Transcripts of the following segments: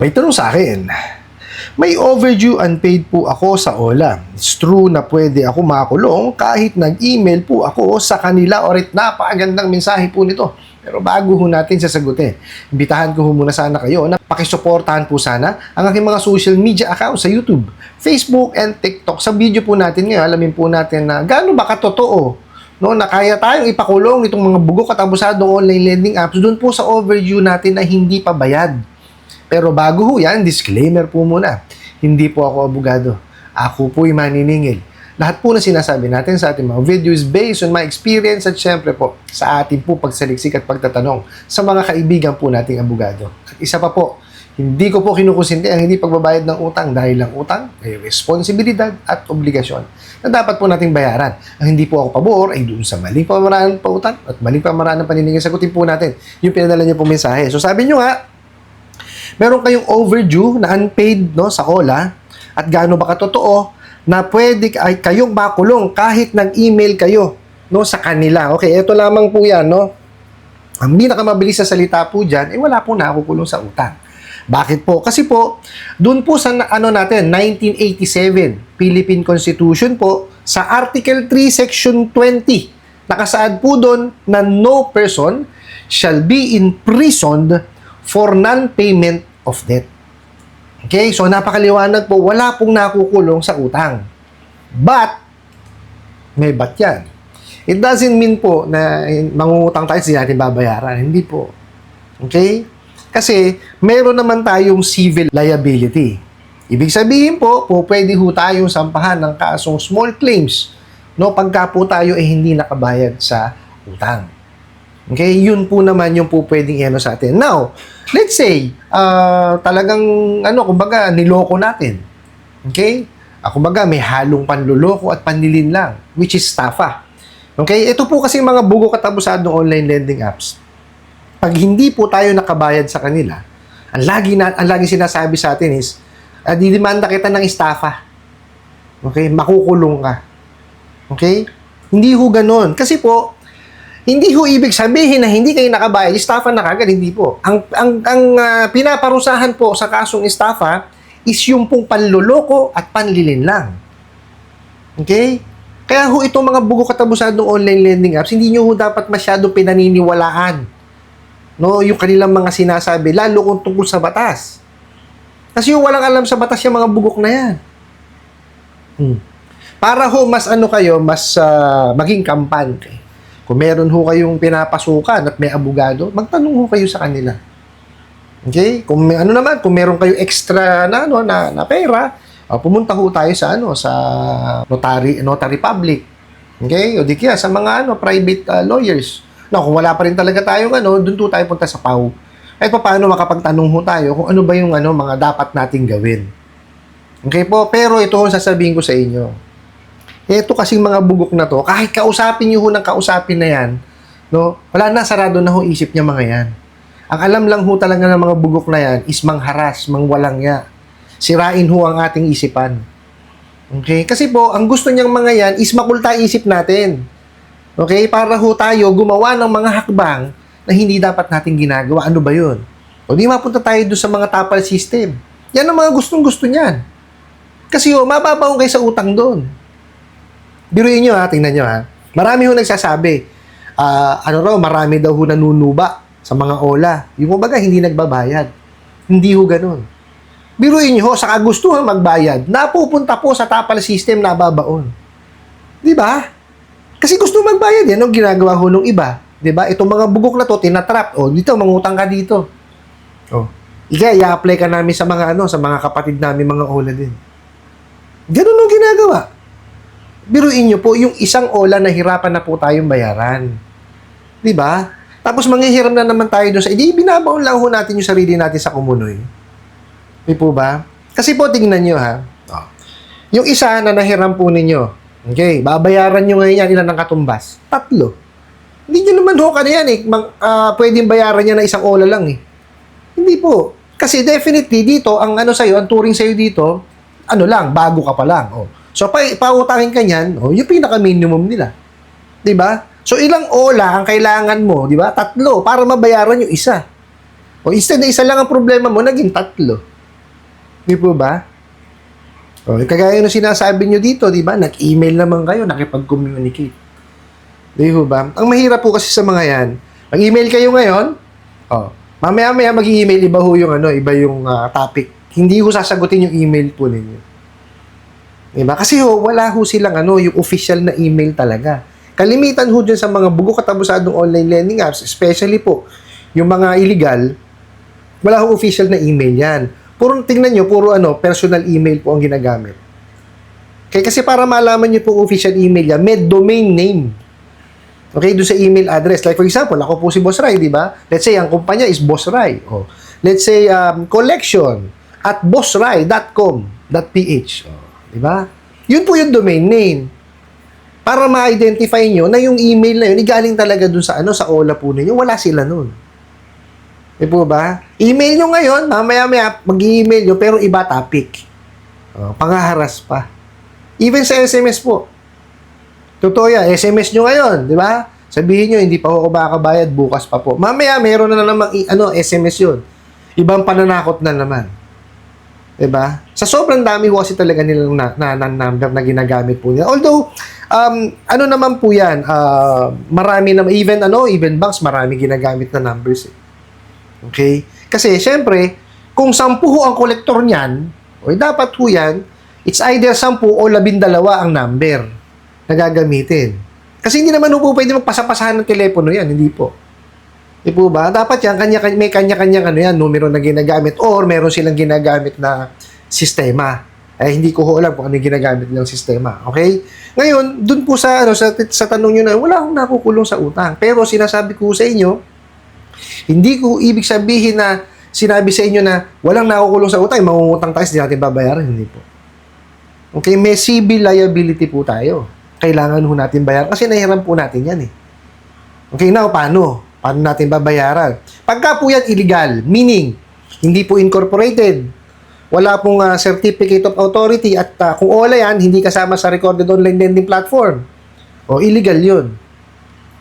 May tanong sa akin, may overdue unpaid po ako sa OLA. It's true na pwede ako makulong kahit nag-email po ako sa kanila or napakagandang mensahe po nito. Pero bago ho natin sasagutin, imbitahan ko ho muna sana kayo na pakisuportahan po sana ang aking mga social media accounts sa YouTube, Facebook, and TikTok. Sa video po natin ngayon, alamin po natin na gaano ba katotoo na kaya tayong ipakulong itong mga bugok at abusadong online lending apps doon po sa overdue natin na hindi pa bayad. Pero bago ho yan, disclaimer po muna. Hindi po ako abogado. Ako po'y maniningil. Lahat po na sinasabi natin sa ating mga videos based on my experience at syempre po sa ating po pagsaliksik at pagtatanong sa mga kaibigan po nating abogado. At isa pa po, hindi ko po kinukusinti ang hindi pagbabayad ng utang dahil ang utang ay responsibilidad at obligasyon na dapat po nating bayaran. Ang hindi po ako pabor ay doon sa maling pamaraan ng pautang at maling pamaraan ng paniningil. Sagutin po natin yung pinadala niyo po mensahe. So sabi niyo nga, meron kayong overdue na unpaid sa OLA at gaano ba katotoo na pwede kayong makulong kahit nag-email kayo sa kanila. Okay, ito lamang po yan. Ang pinakamabilis na salita po dyan, wala po nakukulong sa utang. Bakit po? Kasi po, dun po sa 1987 Philippine Constitution po, sa Article 3, Section 20, nakasaad po doon na no person shall be imprisoned for non-payment of debt. Okay? So, napakaliwanag po, wala pong nakukulong sa utang. But, may but yan. It doesn't mean po na mangungutang tayo, hindi natin babayaran. Hindi po. Okay? Kasi, meron naman tayong civil liability. Ibig sabihin po, pwede ho tayong sampahan ng kasong small claims pagka po tayo hindi nakabayad sa utang. Okay, yun po naman yung po pwedeng sa atin. Now, let's say, talagang, kumbaga, niloko natin. Okay? Kumbaga, may halong panluloko at panlilin lang, which is estafa. Okay? Ito po kasi mga bugok at abusadong online lending apps. Pag hindi po tayo nakabayad sa kanila, ang lagi sinasabi sa atin is, didemanda kita ng estafa. Okay? Makukulong ka. Okay? Hindi ho ganun. Kasi po, hindi ho ibig sabihin na hindi kayo nakabayad, estafa na kagad, hindi po. Ang pinaparusahan po sa kasong estafa is yung pong panloloko at panlilin lang. Okay? Kaya ho itong mga bugok at abusadong online lending apps, hindi nyo ho dapat masyadong pinaniniwalaan. Yung kanilang mga sinasabi, lalo kung tungkol sa batas. Kasi yung walang alam sa batas yung mga bugok na yan. Para ho mas mas maging kampante. Kung meron ho kayong pinapasukan at may abogado, magtanong ho kayo sa kanila. Okay? Kung may kung meron kayo extra na pera, pumunta ho tayo sa sa notary public. Okay? O di kaya sa mga private lawyers. Kung wala pa rin talaga tayong doon po tayo punta sa PAW. Kahit paano makapagtanong ho tayo kung ano ba yung mga dapat nating gawin. Okay po? Pero ito ho sasabihin ko sa inyo. Ito kasing mga bugok na to, kahit kausapin nyo ho ng kausapin na yan, wala na, sarado na ho isip niya mga yan. Ang alam lang ho talaga ng mga bugok na yan is mangharas, mangwalangya. Sirain ho ang ating isipan. Okay? Kasi po, ang gusto niyang mga yan is makulta isip natin. Okay? Para ho tayo gumawa ng mga hakbang na hindi dapat natin ginagawa. Ano ba yun? O di mapunta tayo doon sa mga tapal system. Yan ang mga gustong-gusto niyan. Kasi mababaw kayo sa utang doon. Biruin nyo tingnan nyo Marami ho nagsasabi, marami daw ho nanunuba sa mga OLA. Yung kumbaga, hindi nagbabayad. Hindi ho ganun. Biruin nyo sa kagustuhan magbayad, napupunta po sa tapal system na babaon. Di ba? Kasi gusto magbayad yan, ginagawa ho nung iba. Di ba? Itong mga bugok na to, tinatrap. Dito, mangutang ka dito. I-apply ka namin sa mga sa mga kapatid namin, mga OLA din. Ganun ang ginagawa. Biruin nyo po, yung isang OLA na hirapan na po tayong bayaran. Di ba? Tapos manghihiram na naman tayo doon binabaon lang ho natin yung sarili natin sa kumunoy. Di po ba? Kasi po, tingnan nyo Yung isa na nahiram po ninyo, okay, babayaran nyo ngayon yan, ilan ang katumbas? 3. Hindi nyo naman ho ka na yan pwedeng bayaran niya na isang OLA lang Hindi po. Kasi definitely dito, ang sa'yo, ang turing sa'yo dito, bago ka pa lang. So, pautangin ka niyan, yung pinaka-minimum nila. Diba? So, ilang OLA ang kailangan mo, diba? 3, para mabayaran yung isa. Instead na isa lang ang problema mo, naging 3. Di po ba? O, kagaya ng sinasabi nyo dito, di ba? Nag-email naman kayo, nakipag-communicate. Di po ba? Ang mahirap po kasi sa mga yan, mag-email kayo ngayon, mamaya-maya mag-email, iba ho yung, iba yung topic. Hindi ho sasagutin yung email po ninyo. Diba? Kasi wala ho silang yung official na email talaga. Kalimitan ho dyan sa mga bugo katabusadong online lending apps, especially po, yung mga illegal, wala ho official na email yan. Puro, tingnan nyo, puro personal email po ang ginagamit. Okay, kasi para malaman nyo po official email yan, may domain name. Okay, doon sa email address. Like for example, ako po si Boss Rai, di ba? Let's say, ang kumpanya is Boss Rai. Oh. Let's say, collection at bossrai.com.ph. Oh, di ba? Yun po yung domain name. Para ma-identify nyo na yung email na yun, galing talaga doon sa sa OLA po ninyo. Wala sila nun. Di po ba? Email nyo ngayon, mamaya-maya mag-email nyo, pero iba topic. Oh, pangaharas pa. Even sa SMS po. Totoo yan, SMS nyo ngayon, di ba? Sabihin nyo, hindi pa ako makakabayad, bukas pa po. Mamaya, meron na namang SMS yun. Ibang pananakot na naman. Di ba? Sa sobrang dami ko kasi talaga nilang number na ginagamit po nila. Although, naman po yan, marami na, even banks, marami ginagamit na numbers. Okay? Kasi, syempre, kung 10 ho ang kolektor niyan, dapat ho yan, it's either 10 o 12 ang number na gagamitin. Kasi hindi naman po pwede magpasapasahan ng telepono yan, hindi po. Di po ba? Dapat yan, may kanya-kanyang numero na ginagamit or meron silang ginagamit na sistema. Hindi ko alam kung ano yung ginagamit ng sistema. Okay? Ngayon, dun po sa tanong nyo na, wala akong nakukulong sa utang. Pero sinasabi ko sa inyo, hindi ko ibig sabihin na sinabi sa inyo na walang nakukulong sa utang, mangungutang tayo, hindi natin babayaran. Hindi po. Okay? May civil liability po tayo. Kailangan ho natin bayaran kasi nahiram po natin yan eh. Okay, now, paano? Paano natin babayaran? Pagka po yan illegal, meaning, hindi po incorporated, wala pong certificate of authority at kung OLA yan, hindi kasama sa recorded online lending platform. O, illegal yun.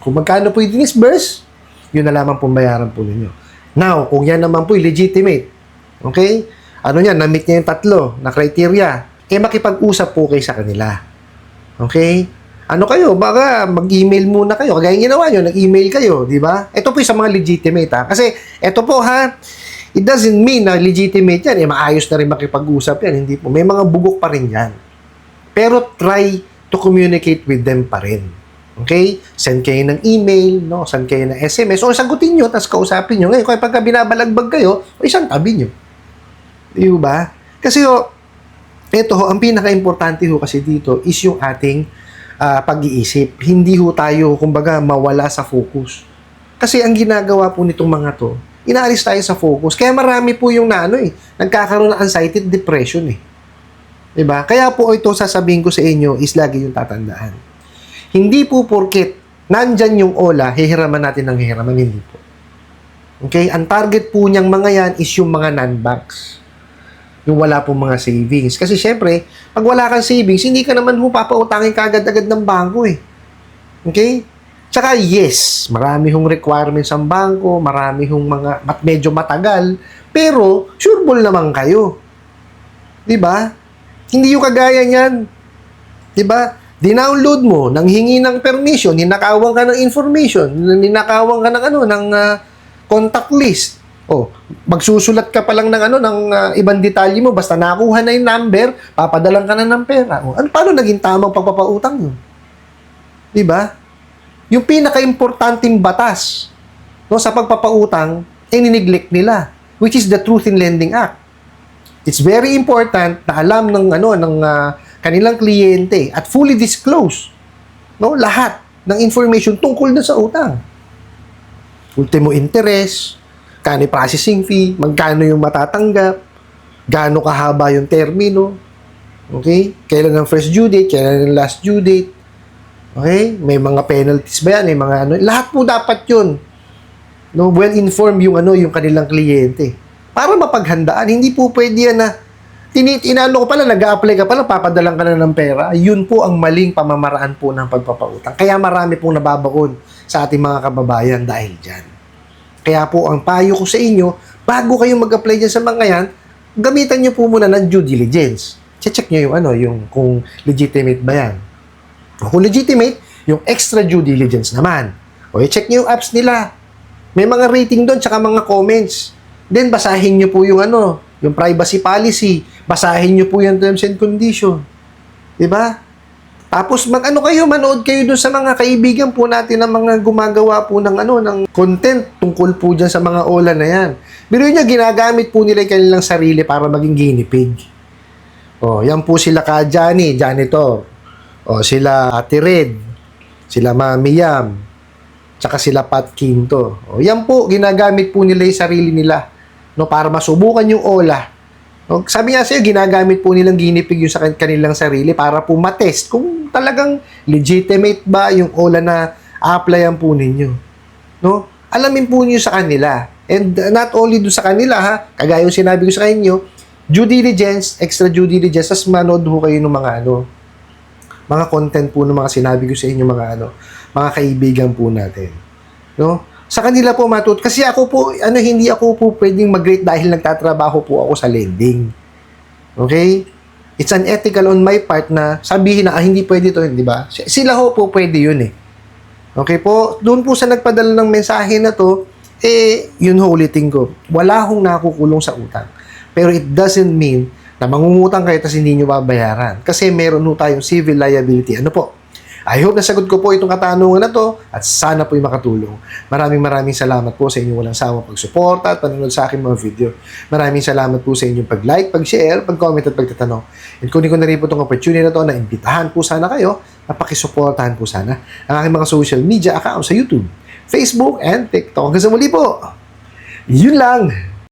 Kung magkano po yung disburse, yun na lamang pong bayaran po ninyo. Now, kung yan naman po legitimate, okay? Na-meet niya yung 3 na criteria, makipag-usap po kayo sa kanila. Okay? Kayo? Baka mag-email muna kayo. Kagaya ginawa nyo, nag-email kayo, di ba? Ito po yung sa mga legitimate, ha? Kasi, ito po, ha? It doesn't mean na legitimate yan. Maayos na rin makipag-usap yan. Hindi po. May mga bugok pa rin yan. Pero, try to communicate with them pa rin. Okay? Send kayo ng email, no? Send kayo ng SMS. O, sagutin nyo, tapos kausapin nyo. Ngayon, kung pagka binabalagbag kayo, isang tabi nyo. Di ba? Kasi, ito ho, ang pinaka-importante ho kasi dito is yung ating pag-iisip. Hindi ho tayo, kumbaga, mawala sa focus. Kasi ang ginagawa po nitong mga to, inaalis tayo sa focus. Kaya marami po yung nagkakaroon ng anxiety depression eh. Diba? Kaya po ito sasabihin ko sa inyo is lagi yung tatandaan. Hindi po porket nandyan yung OLA, hihiraman natin ng hihiraman. Hindi po. Okay? Ang target po niyang mga yan is yung mga non-banks. Yung wala pong mga savings. Kasi syempre, pag wala kang savings, hindi ka naman papautangin ka agad-agad ng bangko eh. Okay? Tsaka yes, marami hong requirements ang bangko, marami hong medyo matagal, pero sureball naman kayo. 'Di ba? Hindi yung kagaya niyan. 'Di ba? Dinownload mo, nang hingi ng permission, ninakawan ka ng information, ninakawan ka ng contact list. Magsusulat ka pa lang ng ibang detalye mo, basta nakuha na yung number, papadalang ka na ng pera. Paano naging tamang pagpapautang yun? 'Di ba? Yung pinaka-importanting batas sa pagpapautang, nineglect nila, which is the Truth in Lending Act. It's very important na alam ng kanilang kliyente at fully disclose lahat ng information tungkol na sa utang. Ultimo interest, kano yung processing fee, magkano yung matatanggap, gaano kahaba yung termino, okay? Kailan ang first due date, kailan ang last due date, okay? May mga penalties ba yan, may mga lahat po dapat yun. Well-informed yung kanilang kliyente. Para mapaghandaan, hindi po pwede yan na inano ko pala, nag-a-apply ka pala, papadalang ka na ng pera. Yun po ang maling pamamaraan po ng pagpapautang. Kaya marami pong nababaon sa ating mga kababayan dahil dyan. Kaya po, ang payo ko sa inyo, bago kayo mag-apply dyan sa mga yan, gamitan nyo po muna ng due diligence. Check nyo yung yung kung legitimate ba yan. Kung legitimate, yung extra due diligence naman. O i-check nyo yung apps nila. May mga rating doon, tsaka mga comments. Then, basahin nyo po yung yung privacy policy. Basahin nyo po yung terms and condition. Diba? Tapos, manood kayo doon sa mga kaibigan po natin na mga gumagawa po ng ng content tungkol po dyan sa mga OLA na yan. Pero yun ginagamit po nila yung kanilang sarili para maging guinea pig. O, yan po sila ka Johnny, janitor. O, sila Ate Red, sila Mami Yam, tsaka sila Pat Quinto. O, yan po, ginagamit po nila yung sarili nila, no, para masubukan yung OLA. O, sabi nga sa'yo, ginagamit po nilang guinea pig yung sa kanilang sarili para po matest kung talagang legitimate ba yung OLA na a-applyan po ninyo. No? Alamin po niyo sa kanila. And not only doon sa kanila, ha, kagaya yung sinabi ko sa inyo, due diligence, extra due diligence, tas manood ho kayo ng mga mga content po ng mga sinabi ko sa inyo, mga kaibigan po natin. No? Sa kanila po kasi ako po, hindi ako po pwedeng mag-rate dahil nagtatrabaho po ako sa lending. Okay? It's unethical on my part na sabihin na, hindi pwede to, di ba? Sila ho po pwede yun eh. Okay po? Doon po sa nagpadala ng mensahe na to, yun ho ulitin ko. Wala hong nakukulong sa utang. Pero it doesn't mean na mangungutang kayo tapos hindi nyo babayaran. Kasi meron ho tayong civil liability. Ano po? I hope nasagot ko po itong katanungan na to at sana po'y makatulong. Maraming salamat po sa inyong walang sawang pagsuporta at panonood sa aking mga video. Maraming salamat po sa inyong pag-like, pag-share, pag-comment at pagtatanong. And kunin ko na rin po itong opportunity na to na imbitahan po sana kayo na pakisuportahan po sana ang aking mga social media account sa YouTube, Facebook, and TikTok. Hanggang sa muli po. Yun lang.